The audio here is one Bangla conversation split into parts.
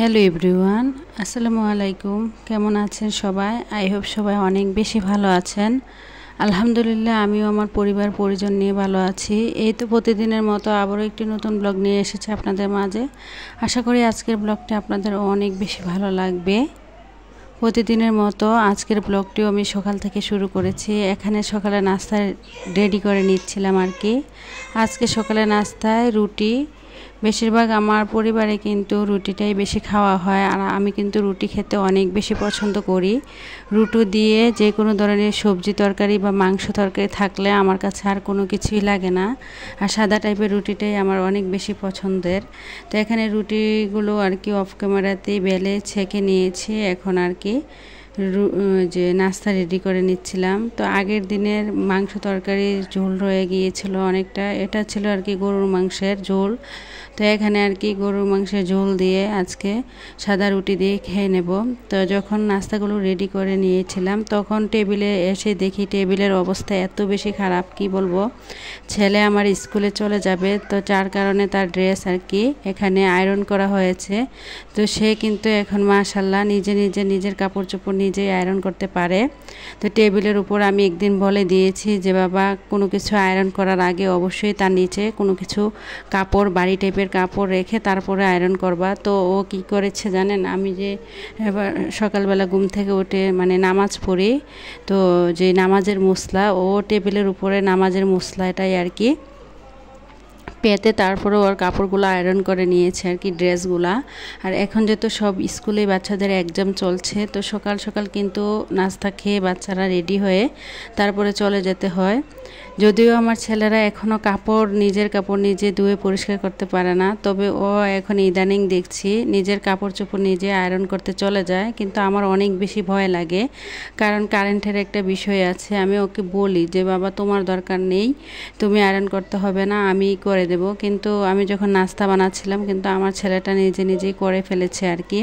হ্যালো এভরিওয়ান, আসসালামু আলাইকুম। কেমন আছেন সবাই? আই হোপ সবাই অনেক বেশি ভালো আছেন। আলহামদুলিল্লাহ, আমিও আমার পরিবার পরিজন নিয়ে ভালো আছি। এই তো প্রতিদিনের মতো আবারও একটি নতুন ব্লগ নিয়ে এসেছে আপনাদের মাঝে। আশা করি আজকের ব্লগটি আপনাদের অনেক বেশি ভালো লাগবে। প্রতিদিনের মতো আজকের ব্লগটিও আমি সকাল থেকে শুরু করেছি। এখানে সকালে নাস্তা রেডি করে নিচ্ছিলাম আর কি। আজকে সকালে নাস্তায় রুটি, বেশিরভাগ আমার পরিবারে কিন্তু রুটিটাই বেশি খাওয়া হয়, আর আমি কিন্তু রুটি খেতে অনেক বেশি পছন্দ করি। রুটি দিয়ে যে কোনো ধরনের সবজি তরকারি বা মাংস তরকারি থাকলে আমার কাছে আর কোনো কিছুই লাগে না। আর সাদা টাইপের রুটিটাই আমার অনেক বেশি পছন্দের। তো এখানে রুটিগুলো আর কি অফ ক্যামেরাতেই বেলে ছেঁকে নিয়েছি। এখন আর কি যে নাস্তা রেডি করে নিচ্ছিলাম। তো আগের দিনের মাংস তরকারির ঝোল রয়ে গিয়েছিল অনেকটা, এটা ছিল আর কি গরুর মাংসের ঝোল। তো এখানে আর কি গরুর মাংসের ঝোল দিয়ে আজকে সাদা রুটি দিয়ে খেয়ে নেব। তো যখন নাস্তাগুলো রেডি করে নিয়েছিলাম তখন টেবিলে এসে দেখি টেবিলের অবস্থা এত বেশি খারাপ, কি বলবো। ছেলে আমার স্কুলে চলে যাবে, তো যার কারণে তার ড্রেস আর কি এখানে আয়রন করা হয়েছে। তো সে কিন্তু এখন মাশাআল্লাহ নিজের কাপড় চোপড় নিজেই আয়রন করতে পারে। তো টেবিলের উপর আমি একদিন বলে দিয়েছি যে বাবা, কোনো কিছু আয়রন করার আগে অবশ্যই তার নিচে কোনো কিছু কাপড়, বাড়ি টাইপের কাপড় রেখে তারপরে আয়রন করবা। তো ও কি করেছে জানেন, আমি যে এবার সকালবেলা ঘুম থেকে উঠে মানে নামাজ পড়ি, তো যে নামাজের মুসলা, ও টেবিলের উপরে নামাজের মুসলাটাই আর কি পেতে তারপরে ওর কাপড়গুলো আয়রন করে নিয়েছে আর কি, ড্রেসগুলা। আর এখন যেহেতু সব স্কুলে বাচ্চাদের এক্সাম চলছে, তো সকাল সকাল কিন্তু নাস্তা খেয়ে বাচ্চারা রেডি হয়ে তারপরে চলে যেতে হয়। যদিও আমার ছেলেরা এখনও নিজের কাপড় নিজে ধুয়ে পরিষ্কার করতে পারে না, তবে ও এখন ইদানিং দেখছি নিজের কাপড় চোপড় নিজে আয়রন করতে চলে যায়। কিন্তু আমার অনেক বেশি ভয় লাগে, কারণ কারেন্টের একটা বিষয় আছে। আমি ওকে বলি যে বাবা, তোমার দরকার নেই, তুমি আয়রন করতে হবে না, আমি করে দেব। কিন্তু আমি যখন নাস্তা বানাচ্ছিলাম কিন্তু আমার ছেলেটা নিজেই করে ফেলেছে আর কি।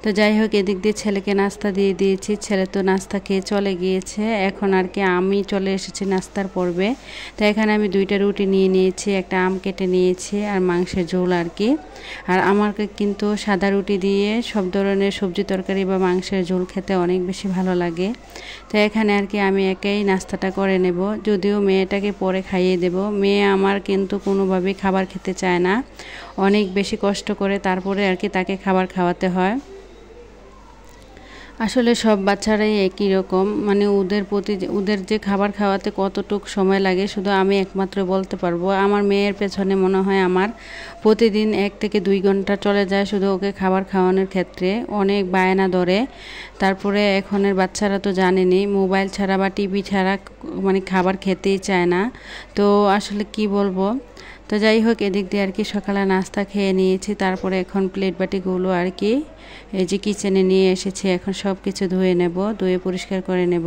তো যাই হোক, এদিক দিয়ে ছেলেকে নাস্তা দিয়ে দিয়েছি। ছেলে তো নাস্তা খেয়ে চলে গিয়েছে। এখন আর কি আমি চলে এসেছি নাস্তার পর্বে। তো এখানে আমি 2টা রুটি নিয়ে নিয়েছি, একটা আম কেটে নিয়েছি, আর মাংসের ঝোল আর কি। আর আমাকে কিন্তু সাদা রুটি দিয়ে সব ধরনের সবজি তরকারি বা মাংসের ঝোল খেতে অনেক বেশি ভালো লাগে। তো এখানে আর কি আমি একাই নাস্তাটা করে নেব, যদিও মেয়েটাকে পরে খাইয়ে দেব। মেয়ে আমার কিন্তু কোনোভাবেই খাবার খেতে চায় না, অনেক বেশি কষ্ট করে তারপরে আর কি তাকে খাবার খাওয়াতে হয়। আসলে সব বাচ্চারাই একই রকম, মানে ওদের যে খাবার খাওয়াতে কতটুকু সময় লাগে শুধু আমি একমাত্র বলতে পারবো। আমার মেয়ের পেছনে মনে হয় আমার প্রতিদিন 1 থেকে 2 ঘন্টা চলে যায় শুধু ওকে খাবার খাওয়ানোর ক্ষেত্রে। অনেক বায়না ধরে। তারপরে এখনের বাচ্চারা তো জানেনই, মোবাইল ছাড়া বা টিভি ছাড়া মানে খাবার খেতেই চায় না। তো আসলে কি বলবো। তো যাই হোক, এদিক দিয়ে আর কি সকালে নাস্তা খেয়ে নিয়েছি। তারপরে এখন প্লেট বাটিগুলো আর কি এই যে কিচেনে নিয়ে এসেছি, এখন সব কিছু ধুয়ে নেব, ধুয়ে পরিষ্কার করে নেব।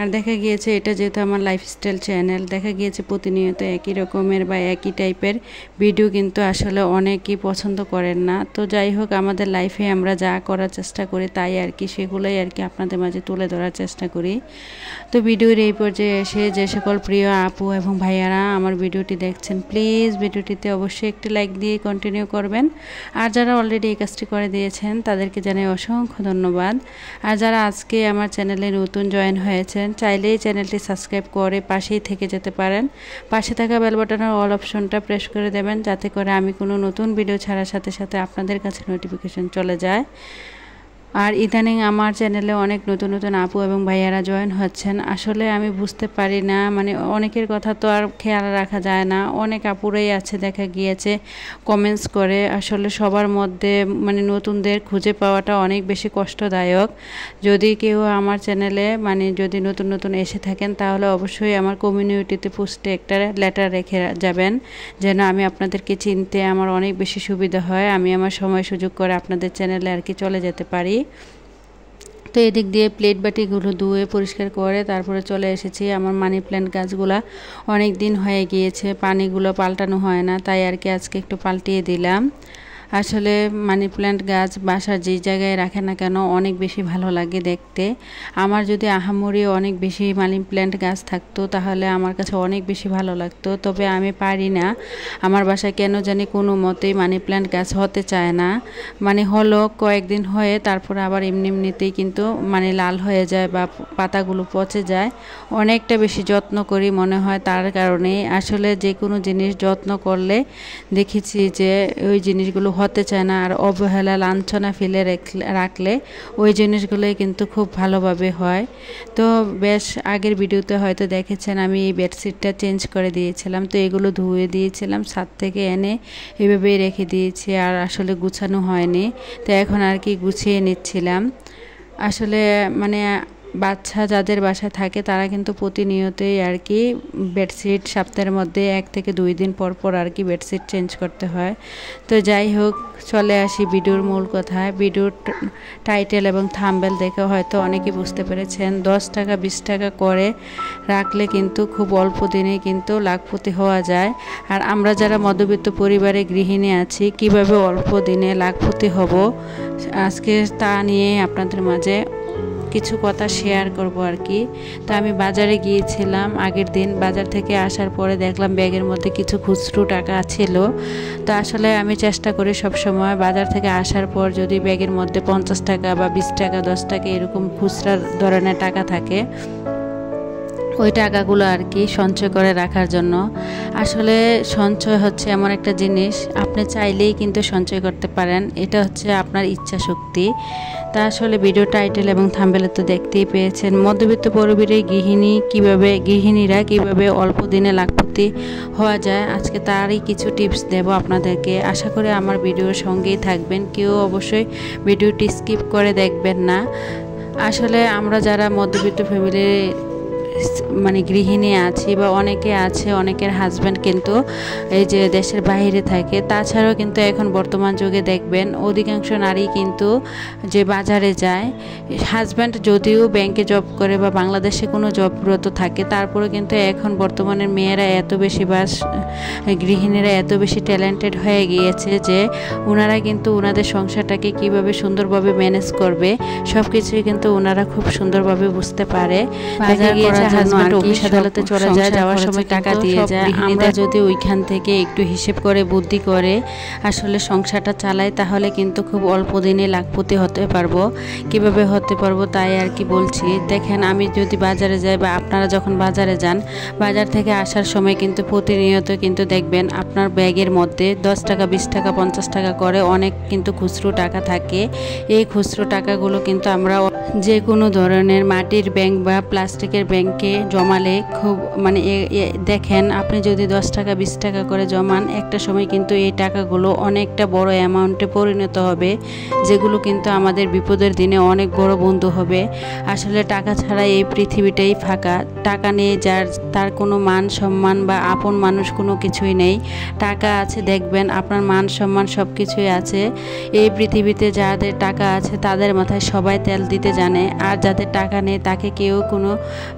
আর দেখা গিয়েছে এটা যেহেতু আমার লাইফস্টাইল চ্যানেল, দেখা গিয়েছে প্রতিনিয়ত একই রকমের বা একই টাইপের ভিডিও কিন্তু আসলে অনেকেই পছন্দ করেন না। তো যাই হোক, আমাদের লাইফে আমরা যা করার চেষ্টা করি তাই আর কি, সেগুলোই আর কি আপনাদের মাঝে তুলে ধরার চেষ্টা করি। তো ভিডিওর এই পর্যায়ে এসে যে সকল প্রিয় আপু এবং ভাইয়ারা আমার ভিডিওটি দেখছেন, প্লিজ ভিডিওটিতে অবশ্যই একটি লাইক দিয়ে কন্টিনিউ করবেন। আর যারা অলরেডি এই কাজটি করে দিয়েছেন তাদেরকে জানাই অসংখ্য ধন্যবাদ। আর যারা আজকে আমার চ্যানেলে নতুন জয়েন হয়েছেন, চাইলেই চ্যানেলটি সাবস্ক্রাইব করে পাশেই থেকে যেতে পারেন। পাশে থাকা বেল বাটনের অল অপশনটা প্রেস করে দেবেন, যাতে করে আমি কোনো নতুন ভিডিও ছাড়ার সাথে সাথে আপনাদের কাছে নোটিফিকেশন চলে যায়। আর ইদানিং আমার চ্যানেলে অনেক নতুন আপু এবং ভাইয়ারা জয়েন হচ্ছেন। আসলে আমি বুঝতে পারি না, মানে অনেকের কথা তো আর খেয়াল রাখা যায় না। অনেক আপুরাই আছে দেখা গিয়েছে কমেন্টস করে, আসলে সবার মধ্যে মানে নতুনদের খুঁজে পাওয়াটা অনেক বেশি কষ্টদায়ক। যদি কেউ আমার চ্যানেলে মানে যদি নতুন এসে থাকেন, তাহলে অবশ্যই আমার কমিউনিটিতে পোস্টে একটা লেটার রেখে যাবেন, যেন আমি আপনাদেরকে চিনতে আমার অনেক বেশি সুবিধা হয়, আমি আমার সময় সুযোগ করে আপনাদের চ্যানেলে আর কি চলে যেতে পারি। তো এদিক দিয়ে প্লেট বাটিগুলো ধুয়ে পরিষ্কার করে তারপরে চলে এসেছি। আমার মানি প্ল্যান্ট গাছগুলা অনেক দিন হয়ে গিয়েছে, পানিগুলো পাল্টানো হয় না, তাই আর কি আজকে একটু পাল্টিয়ে দিলাম। আসলে মানি প্ল্যান্ট গাছ বাসার যেই জায়গায় রাখে না কেন অনেক বেশি ভালো লাগে দেখতে। আমার যদি আহামরি অনেক বেশি মানি প্ল্যান্ট গাছ থাকতো তাহলে আমার কাছে অনেক বেশি ভালো লাগতো, তবে আমি পারি না। আমার বাসায় কেন জানি কোনো মতেই মানি প্ল্যান্ট গাছ হতে চায় না। মানে হলো কয়েকদিন হয়ে তারপরে আবার এমনিতেই কিন্তু মানে লাল হয়ে যায় বা পাতাগুলো পচে যায়। অনেকটা বেশি যত্ন করি মনে হয়, তার কারণে আসলে যে কোনো জিনিস যত্ন করলে দেখেছি যে ওই জিনিসগুলো হতে চায় না, আর অবহেলা লাঞ্ছনা ফেলে রাখলে ওই জিনিসগুলোই কিন্তু খুব ভালোভাবে হয়। তো বেশ আগের ভিডিওতে হয়তো দেখেছেন আমি এই বেডশিটটা চেঞ্জ করে দিয়েছিলাম, তো এগুলো ধুয়ে দিয়েছিলাম, ছাদ থেকে এনে এভাবেই রেখে দিয়েছি, আর আসলে গুছানো হয়নি। তো এখন আর কি গুছিয়ে নিচ্ছিলাম। আসলে মানে বাচ্চা যাদের বাসায় থাকে তারা কিন্তু প্রতিনিয়তই আর কি বেডশিট সপ্তাহের মধ্যে 1 থেকে 2 দিন পর পর আর কি বেডশিট চেঞ্জ করতে হয়। তো যাই হোক, চলে আসি ভিডিওর মূল কথায়। ভিডিওর টাইটেল এবং থাম্বনেল দেখে হয়তো অনেকে বুঝতে পেরেছেন 10 টাকা 20 টাকা করে রাখলে কিন্তু খুব অল্প দিনে কিন্তু লাখপতি হওয়া যায়। আর আমরা যারা মধ্যবিত্ত পরিবারে গৃহিণী আছি, কিভাবে অল্প দিনে লাখপতি হব আজকে তা নিয়ে আপনাদের মাঝে কিছু কথা শেয়ার করব আর কি। তো আমি বাজারে গিয়েছিলাম আগের দিন, বাজার থেকে আসার পরে দেখলাম ব্যাগের মধ্যে কিছু খুচরো টাকা ছিল। তো আসলে আমি চেষ্টা করি সব সময় বাজার থেকে আসার পর যদি ব্যাগের মধ্যে 50 টাকা বা 20 টাকা 10 টাকা এরকম খুচরা ধরনের টাকা থাকে, ওই টাকাগুলো আর কি সঞ্চয় করে রাখার জন্য। আসলে সঞ্চয় হচ্ছে এমন একটা জিনিস, আপনি চাইলেই কিন্তু সঞ্চয় করতে পারেন, এটা হচ্ছে আপনার ইচ্ছা শক্তি। তা আসলে ভিডিও টাইটেল এবং থাম্বনেলে তো দেখতেই পেয়েছেন মধ্যবিত্ত পরিবারের গৃহিণীরা কিভাবে অল্প দিনে লাখপতি হওয়া যায়। আজকে তারই কিছু টিপস দেব আপনাদেরকে। আশা করি আমার ভিডিওর সঙ্গেই থাকবেন, কেউ অবশ্যই ভিডিওটি স্কিপ করে দেখবেন না। আসলে আমরা যারা মধ্যবিত্ত ফ্যামিলির মানে গৃহিণী আছি বা অনেকে আছে, অনেকের হাজব্যান্ড কিন্তু এই যে দেশের বাইরে থাকে, তাছাড়াও কিন্তু এখন বর্তমান যুগে দেখবেন অধিকাংশ নারী কিন্তু যে বাজারে যায়, হাজব্যান্ড যদিও ব্যাংকে জব করে বা বাংলাদেশে কোনো জবরত থাকে, তারপরে কিন্তু এখন বর্তমানের মেয়েরা এত বেশি বা গৃহিণীরা এত বেশি ট্যালেন্টেড হয়ে গিয়েছে যে ওনারা কিন্তু ওনাদের সংসারটাকে কিভাবে সুন্দরভাবে ম্যানেজ করবে সব কিছুই কিন্তু ওনারা খুব সুন্দরভাবে বুঝতে পারে। বাজার গিয়েছে হাজব্যান্ড অফিস আদালতে চলে যায়, যাওয়ার সময় টাকা দিয়ে যায়। আমরা যদি ওইখান থেকে একটু হিসেব করে বুদ্ধি করে আসলে সংসারটা চালাই তাহলে কিন্তু খুব অল্প দিনে লাখপতি হতে পারবো। কিভাবে হতে পারবো তাই আর কি বলছি। দেখেন, আমি যদি বাজারে যাই বা আপনারা যখন বাজারে যান, বাজার থেকে আসার সময় কিন্তু প্রতিনিয়ত কিন্তু দেখবেন আপনার ব্যাগের মধ্যে 10 টাকা 20 টাকা 50 টাকা করে অনেক কিন্তু খুচরো টাকা থাকে। এই খুচরো টাকাগুলো কিন্তু আমরা যে কোনো ধরনের মাটির ব্যাংক বা প্লাস্টিকের ব্যাংকে জমালে খুব মানে দেখেন আপনি যদি 10 টাকা 20 টাকা করে জমান, একটা সময় কিন্তু এই টাকাগুলো অনেকটা বড় অ্যামাউন্টে পরিণত হবে, যেগুলো কিন্তু আমাদের বিপদের দিনে অনেক বড় বন্ধু হবে। আসলে টাকা ছাড়া এই পৃথিবীটাই ফাঁকা। টাকা নেই যার, তার কোনো মান সম্মান বা আপন মানুষ কোনো কিছুই নেই। টাকা আছে দেখবেন আপনার মান সম্মান সব কিছুই আছে। এই পৃথিবীতে যাদের টাকা আছে তাদের মাথায় সবাই তেল দিতে জানে, আর যাদের টাকা নেই তাকে কেউ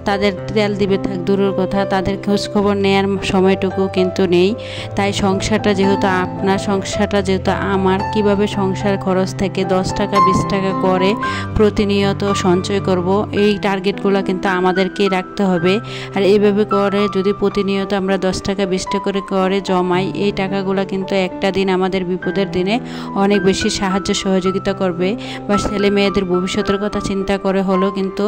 তাদের তেল দিবে থাক দূরের কথা, তাদের খোঁজ খবর নেওয়ার সময়টুকু কিন্তু নেই। তাই সংসারটা যেহেতু আপনার, সংসারটা যেহেতু আমার, কিভাবে সংসার খরচ থেকে 10 টাকা 20 টাকা করে প্রতিনিয়ত সঞ্চয় করব, এই টার্গেটগুলো কিন্তু আমাদেরকেই রাখতে হবে। আর এইভাবে করে যদি প্রতিনিয়ত আমরা 10 টাকা 20 টাকা করে জমাই, এই টাকাগুলো কিন্তু একটা দিন আমাদের বিপদের দিনে অনেক বেশি সাহায্য সহযোগিতা করবে। বা ছেলে মেয়েদের ভবিষ্যতের কথা চিন্তা করে হলেও কিন্তু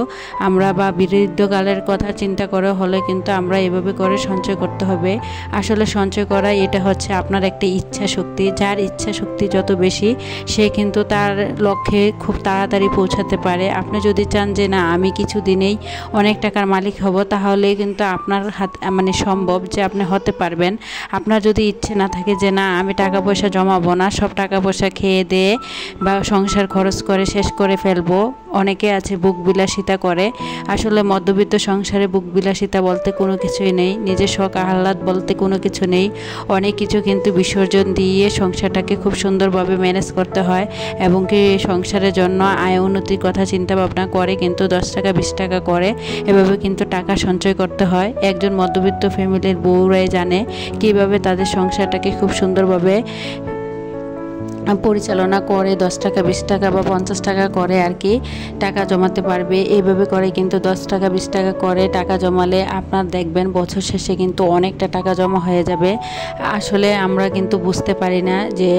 আমরা, বা বৃদ্ধকালের কথা চিন্তা করে হলে কিন্তু আমরা এভাবে করে সঞ্চয় করতে হবে। আসলে সঞ্চয় করা এটা হচ্ছে আপনার একটা ইচ্ছা শক্তি। যার ইচ্ছা শক্তি যত বেশি সে কিন্তু তার লক্ষ্যে খুব তাড়াতাড়ি পৌঁছাতে পারে। আপনি যদি চান যে না আমি কিছু দিনেই অনেক টাকার মালিক হব, তাহলে কিন্তু আপনার হাত মানে সম্ভব যে আপনি হতে পারবেন। আপনার যদি ইচ্ছে না থাকে যে না আমি টাকা পয়সা জমাবো না, সব টাকা পয়সা খেয়ে দিয়ে বা সংসার খরচ করে শেষ করে ফেলবো, অনেকে আছে বুক বিলাসিতা করে। আসলে মধ্যবিত্ত সংসারে বুক বিলাসিতা বলতে কোনো কিছুই নেই, নিজের শখ আহ্লাদ বলতে কোনো কিছু নেই। অনেক কিছু কিন্তু বিসর্জন দিয়ে সংসারটাকে খুব সুন্দরভাবে ম্যানেজ করতে হয়, এবং কি সংসারের জন্য আয় উন্নতির কথা চিন্তা ভাবনা করে কিন্তু 10 টাকা 20 টাকা করে এভাবে কিন্তু টাকা সঞ্চয় করতে হয়। একজন মধ্যবিত্ত ফ্যামিলির বউরাই জানে কিভাবে তাদের সংসারটাকে খুব সুন্দরভাবে পরিচালনা করে 10 টাকা 20 টাকা বা 50 টাকা করে আর কি টাকা জমাতে পারবে। এইভাবে করে কিন্তু 10 টাকা 20 টাকা করে টাকা জমালে আপনার দেখবেন বছর শেষে কিন্তু অনেকটা টাকা জমা হয়ে যাবে। আসলে আমরা কিন্তু বুঝতে পারি না যে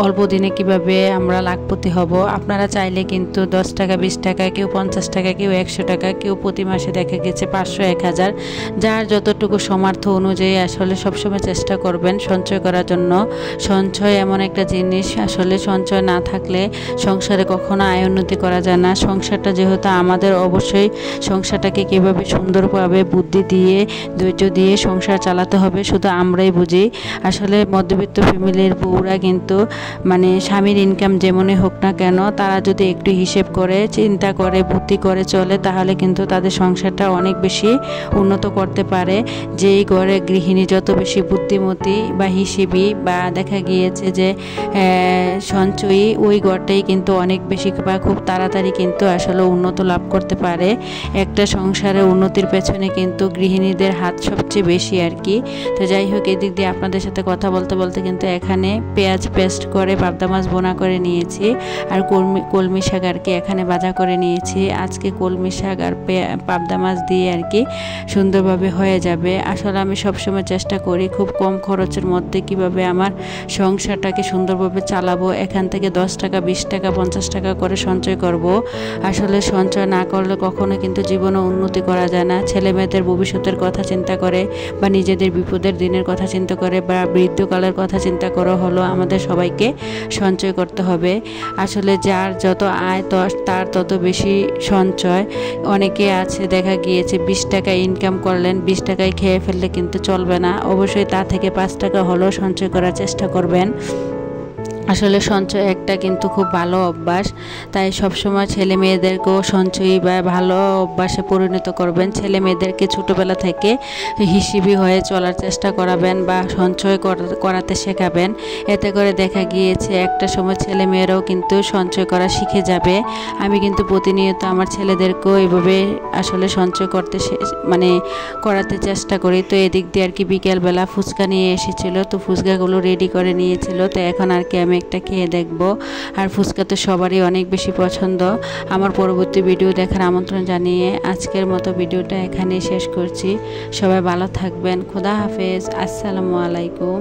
অল্প দিনে কিভাবে আমরা লাখপতি হব। আপনারা চাইলে কিন্তু 10 টাকা 20 টাকা, কেউ 50 টাকা, কেউ 100 টাকা, কেউ প্রতি মাসে দেখা গেছে 500 1000, যার যতটুকু সামর্থ্য অনুযায়ী আসলে সবসময় চেষ্টা করবেন সঞ্চয় করার জন্য। সঞ্চয় এমন একটা জিনিস, আসলে সঞ্চয় না থাকলে সংসারে কখনো আয় উন্নতি করা যায় না। সংসারটা যেহেতু আমাদের, অবশ্যই সংসারটাকে কীভাবে সুন্দরভাবে বুদ্ধি দিয়ে ধৈর্য দিয়ে সংসার চালাতে হবে শুধু আমরাই বুঝি। আসলে মধ্যবিত্ত ফ্যামিলির বউরা কিন্তু মানে স্বামীর ইনকাম যেমনই হোক না কেন, তারা যদি একটু হিসেব করে চিন্তা করে বুদ্ধি করে চলে তাহলে কিন্তু তাদের সংসারটা অনেক বেশি উন্নত করতে পারে। যেই ঘরে গৃহিণী যত বেশি বুদ্ধিমতী বা হিসেবি বা দেখা গিয়েছে যে সঞ্চয়ী, ওই ঘরটাই কিন্তু অনেক বেশি বা খুব তাড়াতাড়ি কিন্তু আসলে উন্নত লাভ করতে পারে। একটা সংসারে উন্নতির পেছনে কিন্তু গৃহিণীদের হাত সবচেয়ে বেশি আর কি। তো যাই হোক, এদিক দিয়ে আপনাদের সাথে কথা বলতে বলতে কিন্তু এখানে পেঁয়াজ পেস্ট করে পাবদা মাছ বোনা করে নিয়েছি, আর কলমি শাক আর কি এখানে ভাজা করে নিয়েছি। আজকে কলমি শাক আর পাবদা মাছ দিয়ে আর কি সুন্দরভাবে হয়ে যাবে। আসলে আমি সবসময় চেষ্টা করি খুব কম খরচের মধ্যে কিভাবে আমার সংসারটাকে সুন্দরভাবে চালাবো। এখান থেকে 10 টাকা 20 টাকা 50 টাকা করে সঞ্চয় করব। আসলে সঞ্চয় না করলে কখনো কিন্তু জীবনে উন্নতি করা যায় না। ছেলে মেয়েদের ভবিষ্যতের কথা চিন্তা করে বা নিজেদের বিপদের দিনের কথা চিন্তা করে বা বৃদ্ধকালের কথা চিন্তা করে হলো আমাদের সবাইকে সঞ্চয় করতে হবে। আসলে যার যত আয় তার তত বেশি সঞ্চয়। অনেকে আছে দেখা গিয়েছে 20 টাকা ইনকাম করলেন, 20 টাকায় খেয়ে ফেললে কিন্তু চলবে না, অবশ্যই তা থেকে 5 টাকা হলেও সঞ্চয় করার চেষ্টা করবেন। আসলে সঞ্চয় একটা কিন্তু খুব ভালো অভ্যাস, তাই সবসময় ছেলে মেয়েদেরকেও সঞ্চয়ী বা ভালো অভ্যাসে পরিণত করবেন। ছেলে মেয়েদেরকে ছোটোবেলা থেকে হিসেবি হয়ে চলার চেষ্টা করাবেন বা সঞ্চয় করাতে শেখাবেন। এতে করে দেখা গিয়েছে একটা সময় ছেলে মেয়েরাও কিন্তু সঞ্চয় করা শিখে যাবে। আমি কিন্তু প্রতিনিয়ত আমার ছেলেদেরকেও এইভাবে আসলে সঞ্চয় করতে করাতে চেষ্টা করি। তো এদিক দিয়ে আর কি বিকেলবেলা ফুচকা নিয়ে এসেছিলো, তো ফুচকাগুলো রেডি করে নিয়েছিল। তো এখন আর কি আমি একটা খেয়ে দেখব। আর ফুচকা তো সবারই অনেক বেশি পছন্দ। আমার পরবর্তী ভিডিও দেখার আমন্ত্রণ জানিয়ে আজকের মতো ভিডিওটা এখানেই শেষ করছি। সবাই ভালো থাকবেন। খোদা হাফেজ। আসসালামু আলাইকুম।